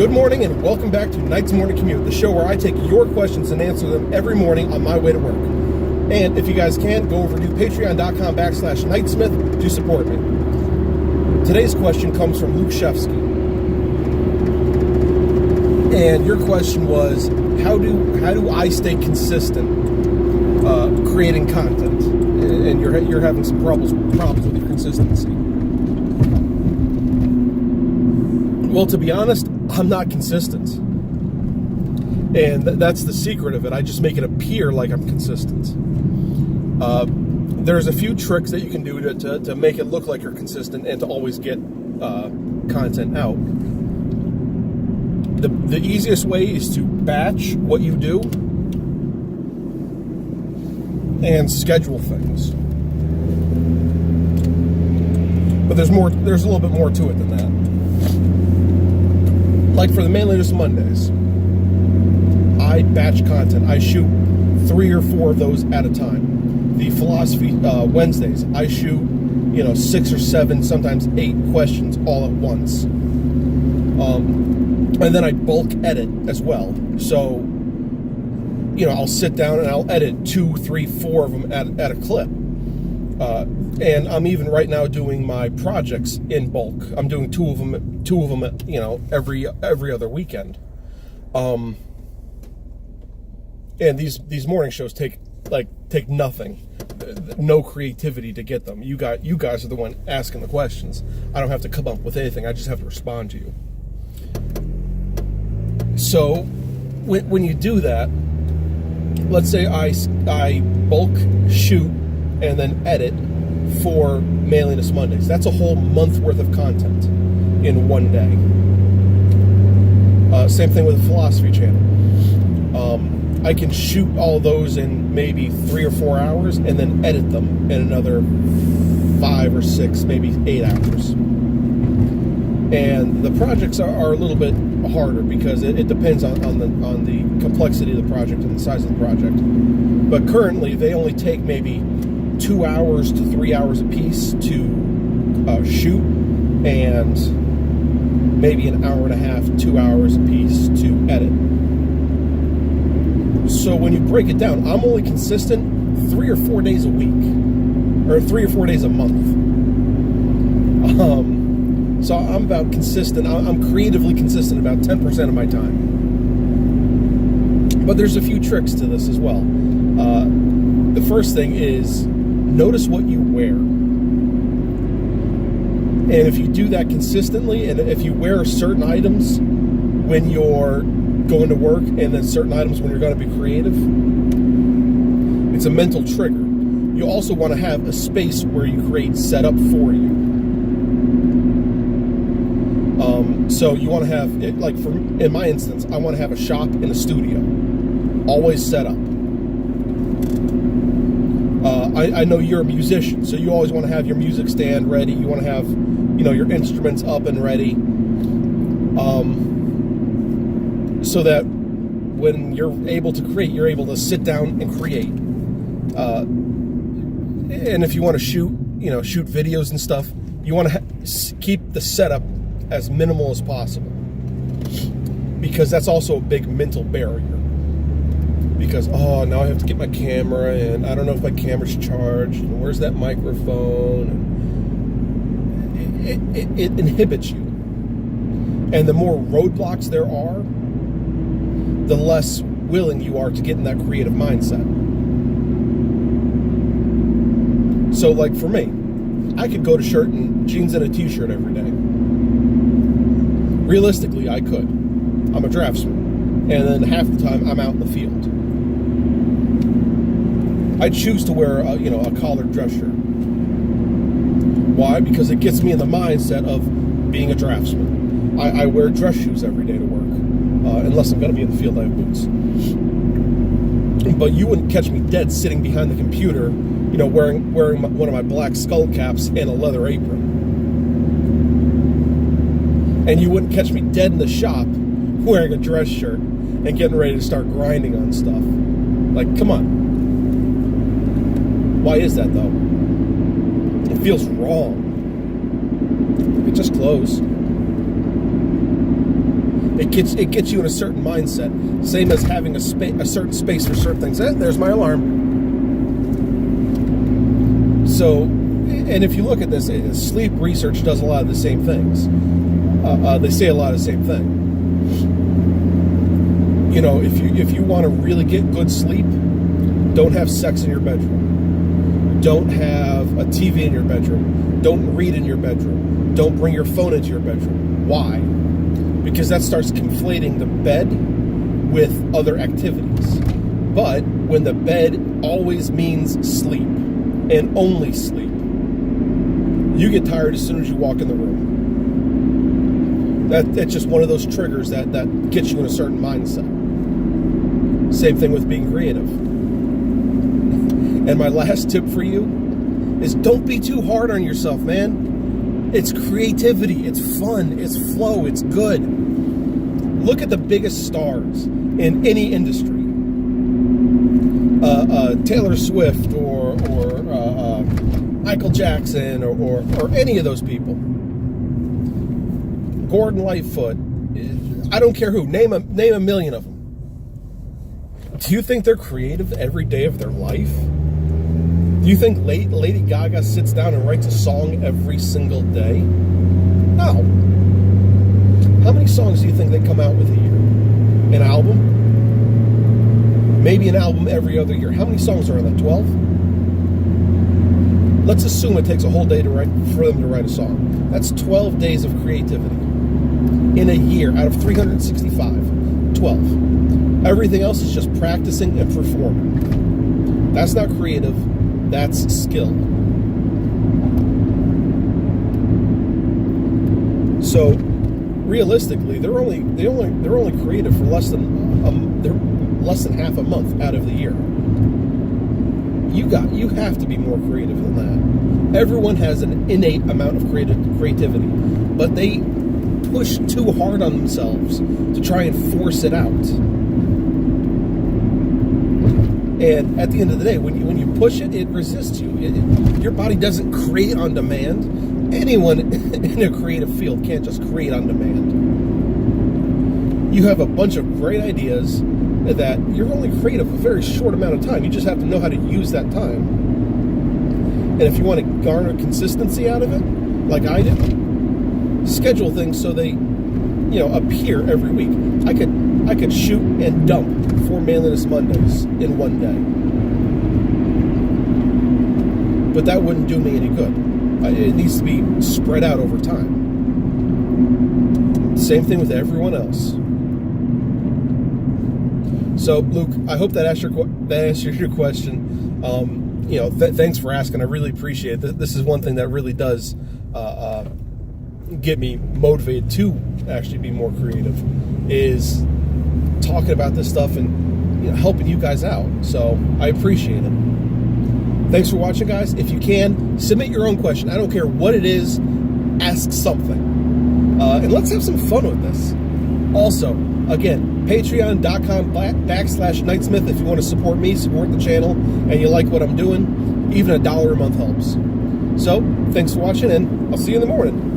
Good morning and welcome back to Knight's Morning Commute, the show where I take your questions and answer them every morning on my way to work. And if you guys can, go over to patreon.com/Knightsmith to support me. Today's question comes from Luke Shefsky. And your question was, how do I stay consistent creating content? And you're having some problems with your consistency. Well, to be honest, I'm not consistent. And that's the secret of it. I just make it appear like I'm consistent. There's a few tricks that you can do to make it look like you're consistent and to always get content out. The easiest way is to batch what you do and schedule things. But there's a little bit more to it than that. Like for the Mainly Just Mondays, I batch content. I shoot 3 or 4 of those at a time. The Philosophy Wednesdays, I shoot 6 or 7, sometimes 8 questions all at once. And then I bulk edit as well. So, I'll sit down and I'll edit 2, 3, 4 of them at a clip. And I'm even right now doing my projects in bulk. I'm doing two of them, every other weekend. And these morning shows take nothing, no creativity to get them. You guys are the one asking the questions. I don't have to come up with anything. I just have to respond to you. So when you do that, let's say I bulk shoot and then edit for Mailiness Mondays. That's a whole month worth of content in one day. Same thing with the Philosophy channel. I can shoot all those in maybe 3 or 4 hours and then edit them in another 5 or 6, maybe 8 hours. And the projects are a little bit harder because it depends on the complexity of the project and the size of the project. But currently, they only take maybe 2 hours to 3 hours a piece to shoot, and maybe an hour and a half, 2 hours a piece to edit. So when you break it down, I'm only consistent 3 or 4 days a week, or 3 or 4 days a month. So I'm about consistent. I'm creatively consistent about 10% of my time. But there's a few tricks to this as well. The first thing is notice what you wear. And if you do that consistently, and if you wear certain items when you're going to work and then certain items when you're going to be creative, it's a mental trigger. You also want to have a space where you create set up for you. So you want to have, in my instance, I want to have a shop and a studio, always set up. I know you're a musician, so you always want to have your music stand ready. You want to have, your instruments up and ready, so that when you're able to create, you're able to sit down and create. And if you want to shoot videos and stuff, you want to keep the setup as minimal as possible, because that's also a big mental barrier. Because, now I have to get my camera, and I don't know if my camera's charged, and where's that microphone? And it inhibits you. And the more roadblocks there are, the less willing you are to get in that creative mindset. So, like for me, I could go to shirt and jeans and a t-shirt every day. Realistically, I could. I'm a draftsman. And then half the time, I'm out in the field. I choose to wear a collared dress shirt. Why? Because it gets me in the mindset of being a draftsman. I wear dress shoes every day to work. Unless I'm going to be in the field, I have boots. But you wouldn't catch me dead sitting behind the computer, wearing one of my black skull caps and a leather apron. And you wouldn't catch me dead in the shop wearing a dress shirt and getting ready to start grinding on stuff. Like, come on. Why is that, though? It feels wrong. It just close. It It gets you in a certain mindset. Same as having a certain space for certain things. There's my alarm. So, and if you look at this, sleep research does a lot of the same things. They say a lot of the same thing. You know, if you want to really get good sleep, don't have sex in your bedroom. Don't have a TV in your bedroom. Don't read in your bedroom. Don't bring your phone into your bedroom. Why? Because that starts conflating the bed with other activities. But when the bed always means sleep and only sleep, you get tired as soon as you walk in the room. That's just one of those triggers that gets you in a certain mindset. Same thing with being creative. And my last tip for you is don't be too hard on yourself, man. It's creativity, it's fun, it's flow, it's good. Look at the biggest stars in any industry. Taylor Swift or Michael Jackson or any of those people. Gordon Lightfoot. I don't care who. Name a million of them. Do you think they're creative every day of their life? Do you think Lady Gaga sits down and writes a song every single day? No. How many songs do you think they come out with a year? An album? Maybe an album every other year. How many songs are on that? 12? Let's assume it takes a whole day for them to write a song. That's 12 days of creativity. In a year, out of 365. 12. Everything else is just practicing and performing. That's not creative. That's skill. So, realistically, they're only creative for less than half a month out of the year. You have to be more creative than that. Everyone has an innate amount of creativity, but they push too hard on themselves to try and force it out. And at the end of the day, when you push it, it resists you. Your body doesn't create on demand. Anyone in a creative field can't just create on demand. You have a bunch of great ideas that you're only creative a very short amount of time. You just have to know how to use that time. And if you want to garner consistency out of it, like I do, schedule things so they, appear every week. I could shoot and dump 4 Manliness Mondays in one day. But that wouldn't do me any good. It needs to be spread out over time. Same thing with everyone else. So, Luke, I hope that answers your question. Thanks for asking. I really appreciate it. This is one thing that really does get me motivated to actually be more creative, is talking about this stuff and helping you guys out. So I appreciate it. Thanks for watching, guys. If you can, submit your own question. I don't care what it is. Ask something. And let's have some fun with this. Also, again, patreon.com/Knightsmith if you want to support me, support the channel, and you like what I'm doing. Even $1 a month helps. So, thanks for watching, and I'll see you in the morning.